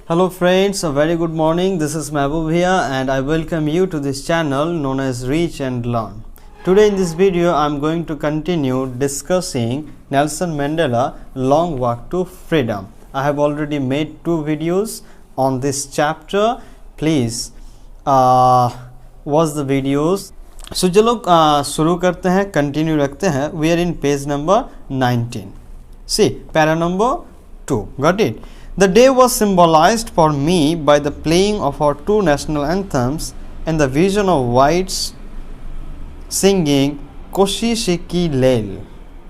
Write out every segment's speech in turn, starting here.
Hello friends, a very good morning. This is Mehboob here and I welcome you to this channel known as Reach and Learn. Today in this video I am going to continue discussing Nelson Mandela Long Walk to Freedom. I have already made 2 videos on this chapter. Please watch the videos. So चलो शुरू करते हैं, continue रखते हैं. We are in page number 19. See, para number 2. Got it? The day was symbolized for me by the playing of our 2 national anthems and the vision of whites singing Koshishiki Lel,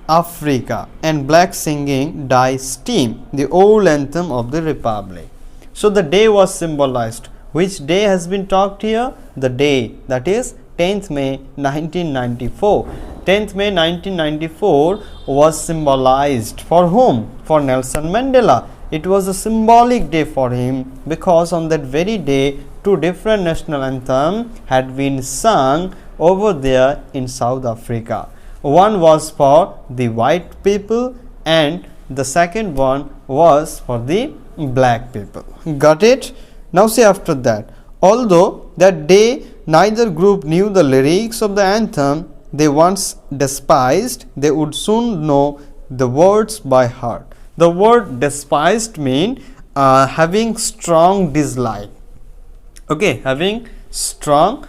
Africa, and blacks singing Die Steam, the old anthem of the Republic. So the day was symbolized. Which day has been talked here? The day, that is 10th May 1994. 10th May 1994 was symbolized for whom? For Nelson Mandela. It was a symbolic day for him because on that very day 2 different national anthems had been sung over there in South Africa. One was for the white people and the second one was for the black people. Got it? Now see after that. Although that day neither group knew the lyrics of the anthem they once despised, they would soon know the words by heart. The word despised mean having strong dislike. Okay, having strong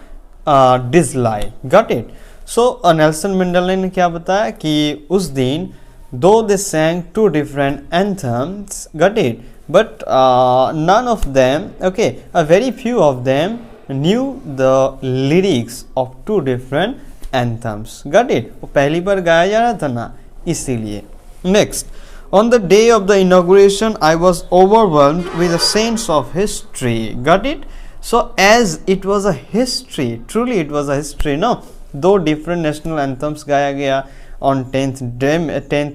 dislike. Got it? So Nelson Mandela ने क्या बताया कि उस दिन though they sang 2 different anthems, got it? But none of them, okay, a very few of them knew the lyrics of 2 different anthems. Got it? वो पहली बार गाया जा रहा था ना, इसीलिए. Next. On the day of the inauguration, I was overwhelmed with a sense of history. Got it? So, as it was a history, truly it was a history, no? Though different national anthems गाया गया on 10th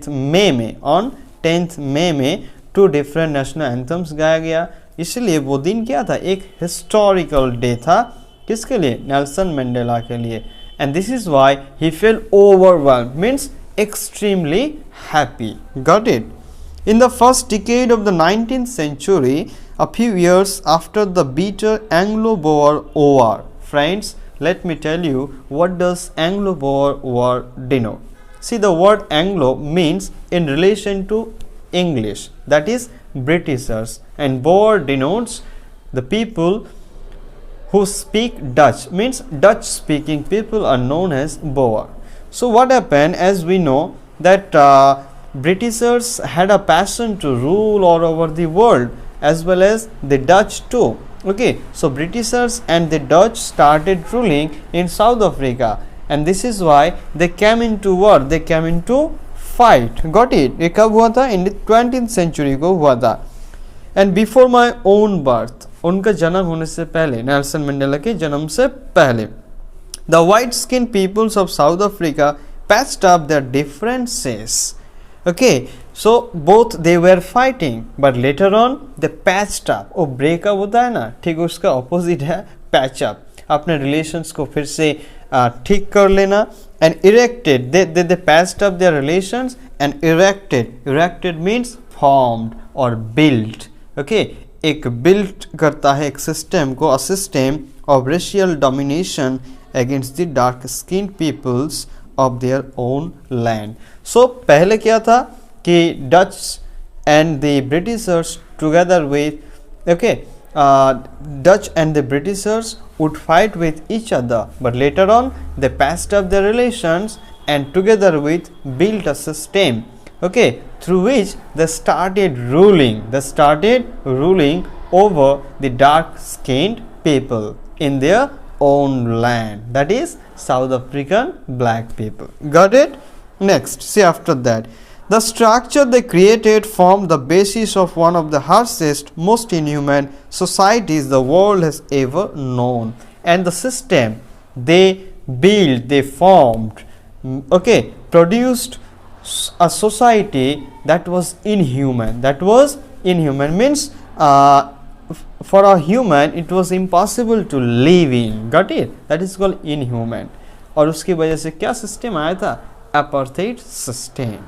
May में, on 10th May में 2 different national anthems गाया गया. इसलिए वो दिन क्या था? एक historical day था. किसके लिए? नेल्सन मंडेला के लिए. And this is why he felt overwhelmed, means extremely happy. Got it? In the first decade of the 19th century, a few years after the bitter Anglo-Boer War, friends, let me tell you what does Anglo-Boer War denote. See, the word Anglo means in relation to English, that is Britishers, and Boer denotes the people who speak Dutch, means Dutch speaking people are known as Boer. So what happened, as we know that Britishers had a passion to rule all over the world as well as the Dutch too. Okay, so Britishers and the Dutch started ruling in South Africa and this is why they came into war, they came into fight. Got it? ये कब हुआ था? In the 20th century को हुआ था. And before my own birth, उनका जन्म होने से पहले, नेल्सन मंडेला के जन्म से पहले, the white-skinned peoples of South Africa patched up their differences. Okay, so both they were fighting, but later on they patched up. वो break up होता है ना, ठीक उसका opposite है patch up. अपने relations को फिर से ठीक कर लेना. And erected, they patched up their relations and erected. Erected means formed or built. Okay, एक built करता है एक system को, a system of racial domination against the dark skinned peoples of their own land. So पहले क्या था कि Dutch and the Britishers together with, okay, Dutch and the Britishers would fight with each other, but later on they patched up their relations and together with built a system, okay, through which they started ruling over the dark skinned people in their own land, that is South African black people. Got it? Next, see after that. The structure they created formed the basis of one of the harshest, most inhumane societies the world has ever known. And the system they built, they formed, okay, produced a society that was inhuman. That was inhuman means for a human it was impossible to live in. Got it? That is called inhuman. और उसकी वजह से क्या system आया था? Apartheid system.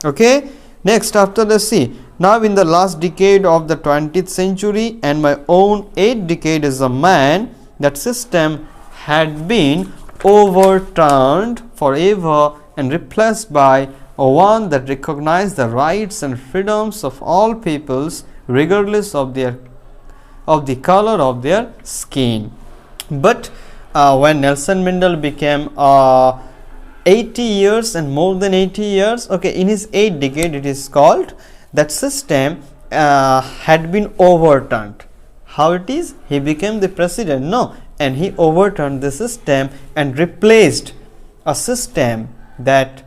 Okay, Next, after the see, now in the last decade of the 20th century and my own 8th decade as a man, that system had been overturned forever and replaced by one that recognized the rights and freedoms of all peoples regardless of the color of their skin. But when Nelson Mandela became 80 years and more than 80 years, okay, in his 8th decade, it is called, that system had been overturned. How it is? He became the president? No, and he overturned the system and replaced a system that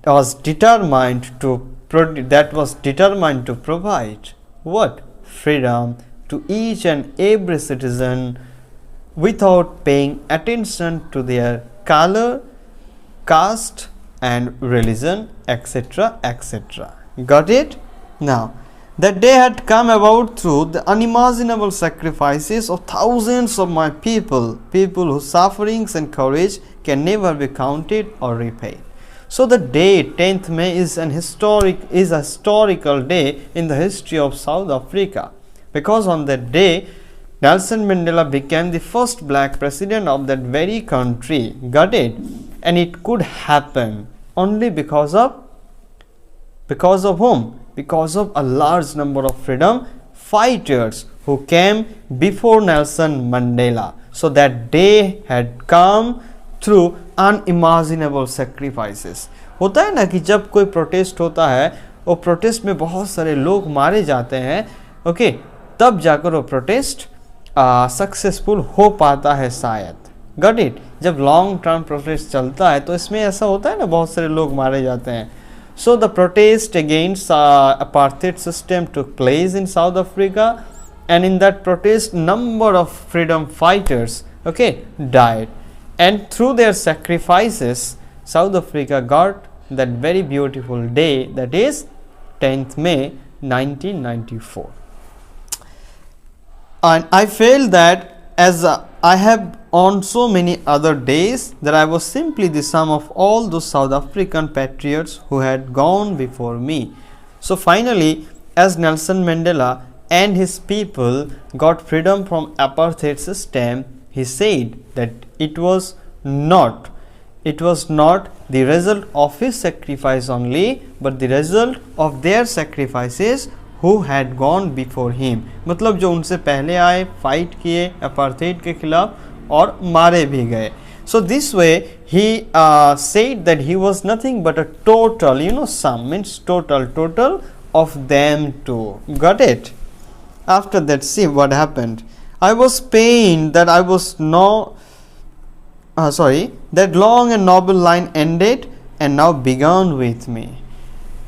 was determined to provide what? Freedom to each and every citizen without paying attention to their color, caste and religion, etc., etc. Got it? Now, that day had come about through the unimaginable sacrifices of thousands of my people whose sufferings and courage can never be counted or repaid. So the day 10th May is a historical day in the history of South Africa, because on that day Nelson Mandela became the first black president of that very country. Got it? And it could happen only because of whom? Because of a large number of freedom fighters who came before Nelson Mandela. So that day had come through unimaginable sacrifices. होता है ना कि जब कोई protest होता है, वो protest में बहुत सारे लोग मारे जाते हैं, ओके, तब जाकर वो प्रोटेस्ट सक्सेसफुल हो पाता है शायद. Got it? जब लॉन्ग टर्म प्रोटेस्ट चलता है तो इसमें ऐसा होता है ना, बहुत सारे लोग मारे जाते हैं. So the protest against apartheid system took place in South Africa, and in that protest number of freedom fighters, okay, died, and through their sacrifices South Africa got that very beautiful day, that is 10th May 1994. And I felt that as I have on so many other days, that I was simply the sum of all those South African patriots who had gone before me. So finally, as Nelson Mandela and his people got freedom from apartheid system, he said that it was not the result of his sacrifice only, but the result of their sacrifices who had gone before him. मतलब जो उनसे पहले आए, fight किए apartheid के खिलाफ और मारे भी गए. So this way he said that he was nothing but a total, sum means total of them too. Got it? After that, see what happened. I was pained that that long and noble line ended and now began with me.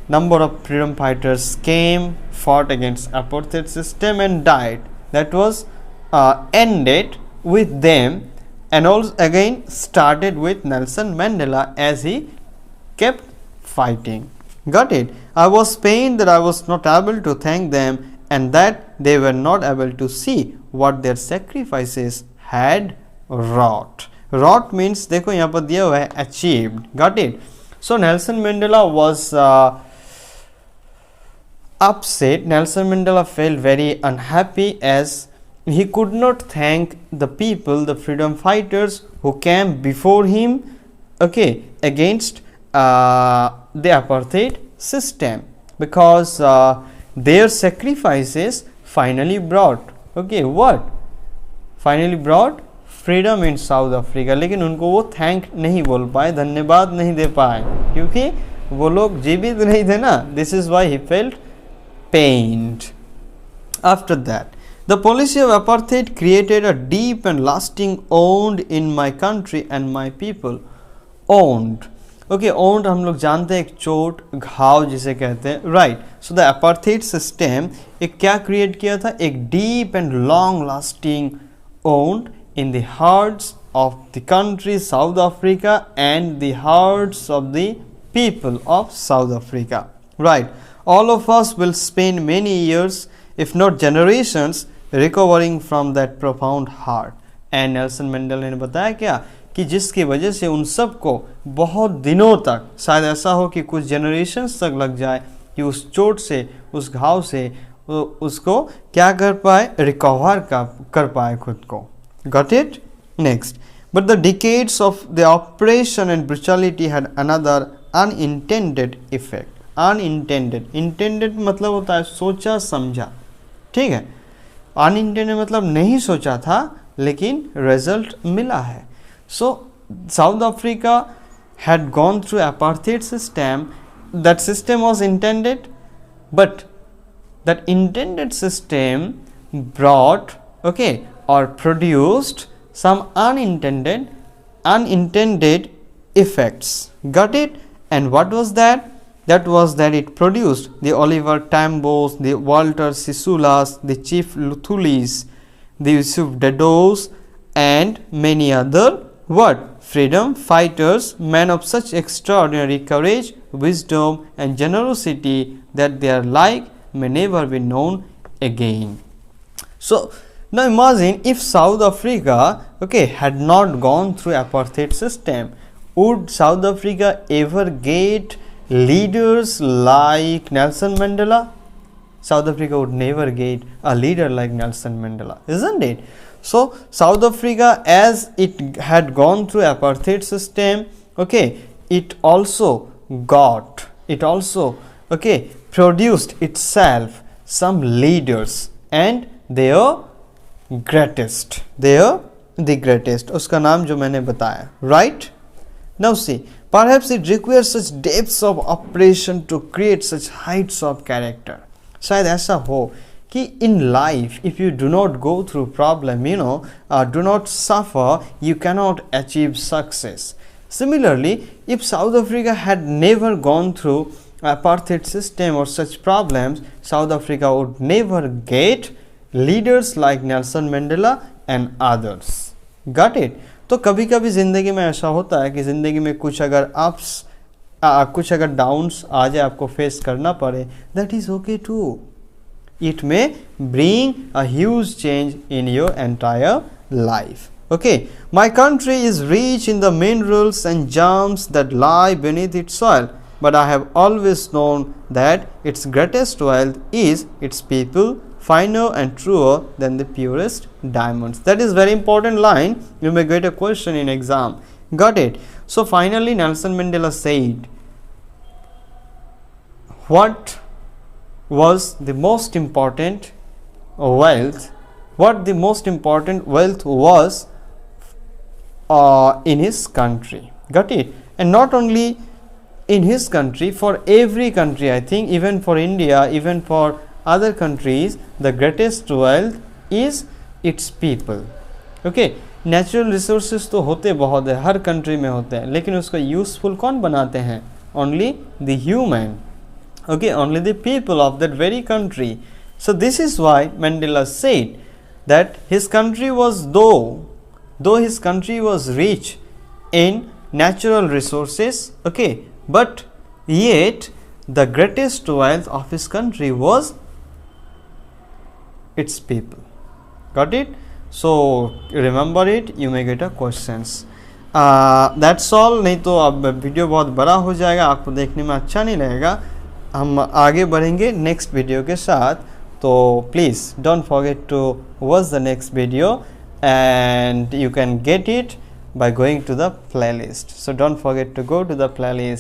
Number of freedom fighters came, fought against apartheid system and died. That was ended with them, and also again started with Nelson Mandela as he kept fighting. Got it? I was pained that I was not able to thank them and that they were not able to see what their sacrifices had wrought. Wrought means, देखो यहाँ पर दिया हुआ है achieved. Got it? So Nelson Mandela was upset. Nelson Mandela felt very unhappy as he could not thank the people, the freedom fighters who came before him, okay, against the apartheid system, because their sacrifices finally brought, okay, what? Finally brought freedom in South Africa. लेकिन उनको वो thank नहीं बोल पाए, धन्यवाद नहीं दे पाए, क्योंकि वो लोग जीवित नहीं थे ना. This is why he felt pained. After that, the policy of apartheid created a deep and lasting wound in my country and my people. Wound, okay, wound हम लोग जानते हैं, एक चोट, घाव जिसे कहते हैं, right? So the apartheid system एक क्या create किया था? एक deep and long lasting wound in the hearts of the country South Africa and the hearts of the people of South Africa, right? All of us will spend many years, if not generations, recovering from that profound hurt. And Nelson Mandela ने बताया क्या कि जिसकी वजह से उन सब को बहुत दिनों तक, शायद ऐसा हो कि कुछ जनरेशन्स तक लग जाए कि उस चोट से, उस घाव से उसको क्या कर पाए, रिकवर कर पाए खुद को. Got it? Next. But the decades of the oppression and brutality had another unintended effect. Unintended. Intended मतलब होता है सोचा समझा. ठीक है. Unintended मतलब नहीं सोचा था लेकिन result मिला है. So South Africa had gone through apartheid system. That system was intended, but that intended system brought, okay, or produced some unintended effects. Got it? And what was that? That was that it produced the Oliver Tambos, the Walter Sisulus, the Chief Luthulis, the Yusuf Dadoos, and many other what? Freedom fighters, men of such extraordinary courage, wisdom, and generosity that their like may never be known again. So now imagine if South Africa, okay, had not gone through apartheid system, would South Africa ever get leaders like Nelson Mandela? South Africa would never get a leader like Nelson Mandela, isn't it? So South Africa, as it had gone through apartheid system, okay, it also okay, produced itself some leaders, and they are greatest, they are the greatest. उसका नाम जो मैंने बताया, right? Now see, perhaps it requires such depths of oppression to create such heights of character. शायद ऐसा हो कि in life, if you do not go through problem, do not suffer, you cannot achieve success. Similarly, if South Africa had never gone through apartheid system or such problems, South Africa would never get leaders like Nelson Mandela and others. Got it? तो कभी कभी ज़िंदगी में ऐसा होता है कि ज़िंदगी में कुछ अगर कुछ अगर डाउन्स आ जाए, आपको फेस करना पड़े, that is okay too. It may bring a huge change in your entire life. Okay, my country is rich in the minerals and gems that lie beneath its soil, but I have always known that its greatest wealth is its people, finer and truer than the purest diamonds. That is very important line. You may get a question in exam. Got it? So finally Nelson Mandela said, what was the most important wealth? What the most important wealth was in his country. Got it? And not only in his country, for every country, I think, even for India, even for other countries, the greatest wealth is its people. Okay, natural resources तो होते बहुत है, हर country में होते हैं, लेकिन उसको useful कौन बनाते हैं? Only the human. Okay, only the people of that very country. So this is why Mandela said that his country was, though his country was rich in natural resources, okay, but yet the greatest wealth of his country was its people. Got it? So remember it, you may get a questions. That's all. नहीं तो अब video बहुत बड़ा हो जाएगा, आपको देखने में अच्छा नहीं लगेगा. हम आगे बढ़ेंगे नेक्स्ट वीडियो के साथ, तो please don't forget to watch the next video and you can get it by going to the playlist. So don't forget to go to the playlist.